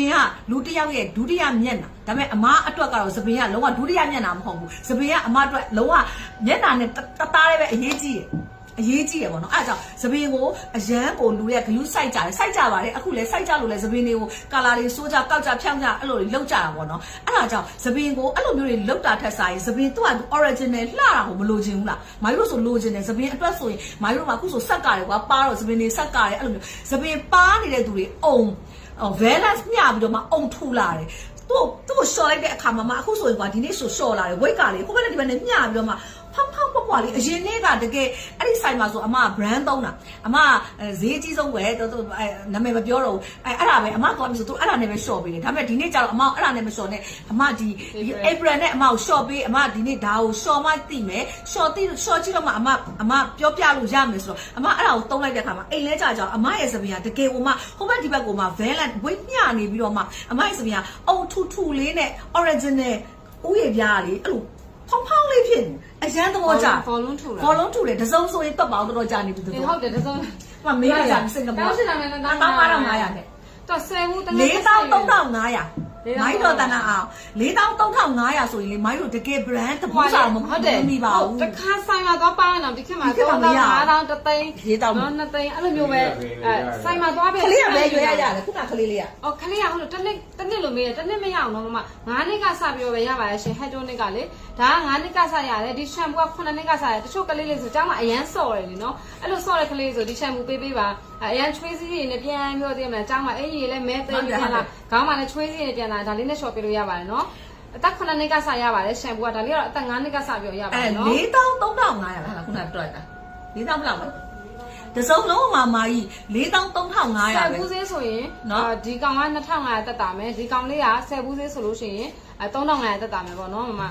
င်ကလူတစ်ယောက်ရဲ့ဒုတိယမျက်နှာဒါပေမဲ့အမားအတွက်ကတော့သပင်ကလုံးဝဒုတိယမျက်နှာမဟုတ်ဘူးသပင်ကအမားအတွက်လုံးဝမျက်နှာနဲ့တသားလေးပဲအရေးကြီးရပေါ့နော်အဲ့ဒါကြောင့်သပင်ကိုအရန်ကိုလူရဲ့ဂလူးစိုက်ကြပါတယ်အခုလဲစိုက်ကြလို့လဲသပင်တွေကိုကာလာတွေစိုးကြကောက်ကြဖြောင်းကြအဲ့လိုတွေလောက်ကြတာပေါ့နော်အဲ့ဒါကြောင့်သပင်ကိုအဲ့လိုမျိုးတွေလောက်တာထက်စားရင်သပင်သူ့က original လှတာကိုမလိုချင်ဘူးလားမာယူတို့ဆိုလိုချင်တယ်သပင်အတွက်ဆိုရင်မာယူတို့ကအခုဆိုဆက်ကားတယ်ကွာပါတော့သပင်တွေဆက်ကားတယ်အဲ့လိုမျိုးသပင်ပါနေတဲ့သူတွေbalance မျှပြီးတော့မှအုံထူလာတယ်သူ့ကိုရှော့လိုက်တဲ့အခါမှာအခုဆိုရင်ကွာဒီနေ့ဆိုရှော့လာတယ် weight ကလေဟိုဘက်နဲ့ဒီဘက်နဲ့မျှပြီးတော့မှဖောင်းပွားလေးအရင်နေ့ကတကယ်အဲ့ဒီဆိုင်မှာဆိုအမ brand သုံးတာအမဈေးကြီးဆုံးပဲသူနာမည်မပြောတော့ဘူးအဲ့ဒါပဲအမသွားပြီဆိုသူအဲ့ဒါနဲ့ပဲ short ပေးတယ်ဒါပေမဲ့ဒီနေ့ကျတော့အမအဲ့ဒါနဲ့မ short နဲ့အမဒီ April နဲ့အမကို short ပေးအမဒီနေ့ဒါကို short မှသိမယ် short ကြည့်တော့မှအမပြောပြလို့ရမယ်ဆိုတော့အမအဲ့ဒါကိုသုံးလိုက်တဲ့အခါမှာအိမ်လဲကြကြအမရဲ့စပင်ကတကယ်ဟိုမှာဟိုဘက်ဒီဘက်ကိုမှ valent weight မျှနေပြီးတော့မှအမရဲ့စပင်ကအုံထူလေးနဲ့ original ဥယျာဉ်ပြားလေးအဲ့လိုဖောင်းလေးဖြစ်နေအရန်သဘောကျဘောလုံးထူတယ်တစုံဆိုရင်တွက်ပါအောင်တော်ကြာနေပြီသူဟုတ်တယ်တစုံမမေးရစင်ကာပူ1500နဲ့တော့10ဘူးတကယ်43,500မိုင်းတော့တနာအောင်43,500ဆိုရင်လေမိုင်းတို့တကယ် brand တပူးစားမဟုတ်တယ်မိပါဘူးတခါဆိုင်မှာသွားပါရင်တော့ဒီခေတ်မှာ3,500တသိန်း4,000နော်2သိန်းအဲ့လိုမျိုးပဲဆိုင်မှာသွားပဲခလေးကပဲရွေးရရတယ်ခုနခလေးလေးကခလေးကဟုတ်လို့တစ်နှစ်လို့မေးတယ်တစ်နှစ်မရအောင်တော့မမ9နှစ်ကစပြီးတော့ပဲရပါတယ်ရှင်ဟက်တိုနစ်ကလေဒါက9နှစ်ကစရတယ်ဒီရှမ်ပူက9နှစ်ကစရတယ်တချို့ကလေးလေးဆိုကျောင်းမှာအရန်စော့တယ်လीနော်အဲ့လိုစော့တဲ့ကလေးဆိုဒီရှမ်ပူပေးပါအရန်ချွေးစည်းတွေနဲ့ပြန်ပြောသေးတယ်ကျောင်းမှာအဲ့ကြီးလည်းမဲသိမ်းပြန်လာခေါင်းမှာလည်းချွေးစည်းတွေပြန်လာဒါလေးနဲ့ရှော့ပေးလို့ရပါတယ်နော်အသက်9နှစ်ကစရပါတယ်ရှမ်ပူကဒါလေးကတော့အသက်9နှစ်ကစပြီးရပါတယ်နော်43,500လားခုနတွက်တာ4,000ဘယ်လောက်လဲတစုံလုံးမှာမာကြီး43,500ပဲ10ဘူးသေးဆိုရင်ဒီကောင်က2,500တက်တာမယ်ဒီကောင်လေးက10ဘူးသေးဆိုလို့ရှိရင်3,500တက်တာမယ်ပေါ့နော်မမ